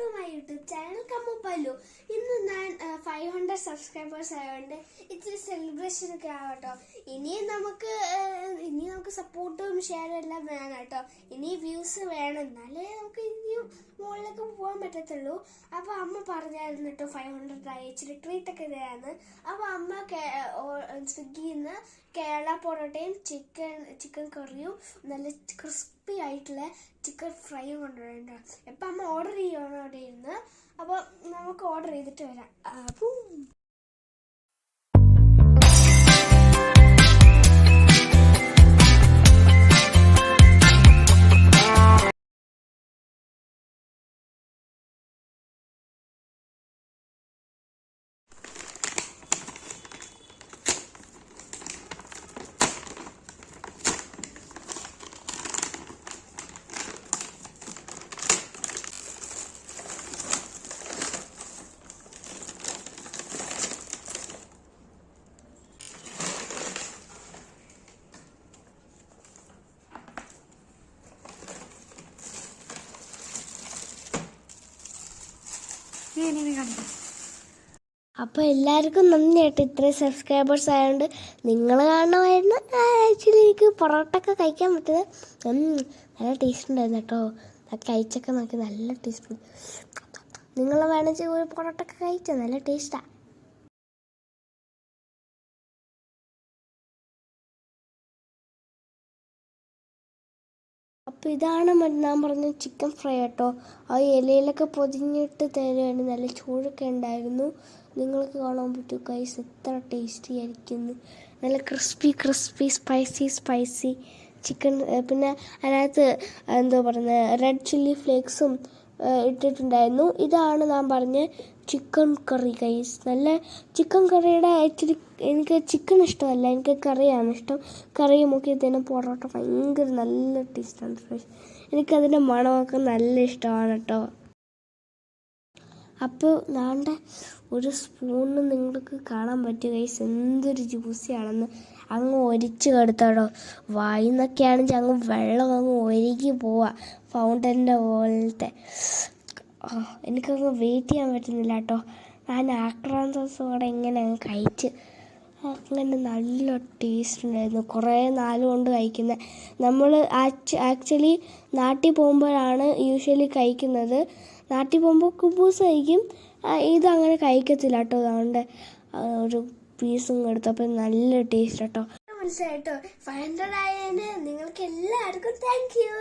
To my YouTube channel കമ്മു പല്ലു. ഇന്ന് ഞാൻ 500 സബ്സ്ക്രൈബേഴ്സ് ആയതുകൊണ്ട് ഇച്ചിരി സെലിബ്രേഷൻ ഒക്കെ ആവട്ടോ. ഇനിയും നമുക്ക് സപ്പോർട്ടും ഷെയറും എല്ലാം വേണം കേട്ടോ. ഇനി വ്യൂസ് വേണം, എന്നാലേ നമുക്ക് ഇനിയും മുകളിലേക്ക് പോകാൻ പറ്റത്തുള്ളൂ. അപ്പോൾ അമ്മ പറഞ്ഞായിരുന്നു കേട്ടോ 500 ആയി ഇച്ചിരി ട്രീറ്റ് ഒക്കെ തരാന്ന്. അപ്പോൾ അമ്മ സ്വിഗ്ഗിയിൽ നിന്ന് കേരള പൊറോട്ടയും ചിക്കൻ കറിയും നല്ല ക്രിസ്പി ആയിട്ടുള്ള ചിക്കൻ ഫ്രൈയും കൊണ്ടുവരണ്ട. ഇപ്പം അമ്മ ഓർഡർ ചെയ്യുകയാണ് അവിടെ ഇരുന്ന്. അപ്പോൾ നമുക്ക് ഓർഡർ ചെയ്തിട്ട് വരാം. അപ്പോൾ എല്ലാവർക്കും നന്ദിയായിട്ട് ഇത്രയും സബ്സ്ക്രൈബേഴ്സ് ആയതുകൊണ്ട്. നിങ്ങൾ കാണണമായിരുന്നു. ആക്ച്വലി എനിക്ക് പൊറോട്ട ഒക്കെ കഴിക്കാൻ പറ്റുന്നത് നല്ല ടേസ്റ്റ് ഉണ്ടായിരുന്നു കേട്ടോ. കഴിച്ചൊക്കെ നോക്കി നല്ല ടേസ്റ്റ്. നിങ്ങൾ വേണമെങ്കിൽ ഒരു പൊറോട്ട ഒക്കെ കഴിച്ചോ, നല്ല ടേസ്റ്റാണ്. അപ്പോൾ ഇതാണ് ഞാൻ പറഞ്ഞ ചിക്കൻ ഫ്രൈ കേട്ടോ. ആ ഇലയിലൊക്കെ പൊതിഞ്ഞിട്ട് തരുവാണ്. നല്ല ചൂടൊക്കെ ഉണ്ടായിരുന്നു. നിങ്ങൾക്ക് കാണാൻ പറ്റും ഗൈസ്, എത്ര ടേസ്റ്റി ആയിരിക്കുന്നു. നല്ല ക്രിസ്പി സ്പൈസി ചിക്കൻ. പിന്നെ അതിനകത്ത് എന്താ പറയുന്നത്, റെഡ് ചില്ലി ഫ്ലേക്സും ഇട്ടിട്ടുണ്ടായിരുന്നു. ഇതാണ് ഞാൻ പറഞ്ഞ ചിക്കൻ കറി ഗൈസ്. നല്ല ചിക്കൻ കറിയുടെ ഇച്ചിരി എനിക്ക് ചിക്കൻ ഇഷ്ടമല്ല, എനിക്ക് കറിയാണ് ഇഷ്ടം. കറി മുക്കി തന്നെ പൊറോട്ട ഭയങ്കര നല്ല ടേസ്റ്റാണ്. എനിക്കതിൻ്റെ മണമൊക്കെ നല്ല ഇഷ്ടമാണ് കേട്ടോ. അപ്പോൾ നാണ്ട ഒരു സ്പൂണ് നിങ്ങൾക്ക് കാണാൻ പറ്റും ഗൈസ്, എന്തൊരു ജ്യൂസിയാണെന്ന്. അങ്ങ് ഒരിച്ച് കെടുത്താടോ. വായിന്നൊക്കെ ആണെങ്കിൽ അങ്ങ് വെള്ളം അങ്ങ് ഒഴുകി പോവാ, ഫൗണ്ടൻ്റെ പോലത്തെ. എനിക്കങ്ങ് വെയിറ്റ് ചെയ്യാൻ പറ്റുന്നില്ല കേട്ടോ. ഞാൻ ആക്രാന്തത്തോടെ ഇങ്ങനെ അങ്ങ് കഴിച്ച് അങ്ങനെ നല്ല ടേസ്റ്റ് ഉണ്ടായിരുന്നു. കുറേ നാൾ കൊണ്ട് കഴിക്കുന്നത്. നമ്മൾ ആക്ച്വലി നാട്ടിൽ പോകുമ്പോഴാണ് യൂഷ്വലി കഴിക്കുന്നത്. നാട്ടിൽ പോകുമ്പോൾ കുബൂസ് കഴിക്കും, ഇതങ്ങനെ കഴിക്കത്തില്ല കേട്ടോ. അതുകൊണ്ട് ഒരു പീസും എടുത്തപ്പോൾ നല്ല ടേസ്റ്റ് കേട്ടോ. മനസ്സിലായിട്ടോ. 500 ആയതിന് നിങ്ങൾക്ക് എല്ലാവർക്കും താങ്ക് യു.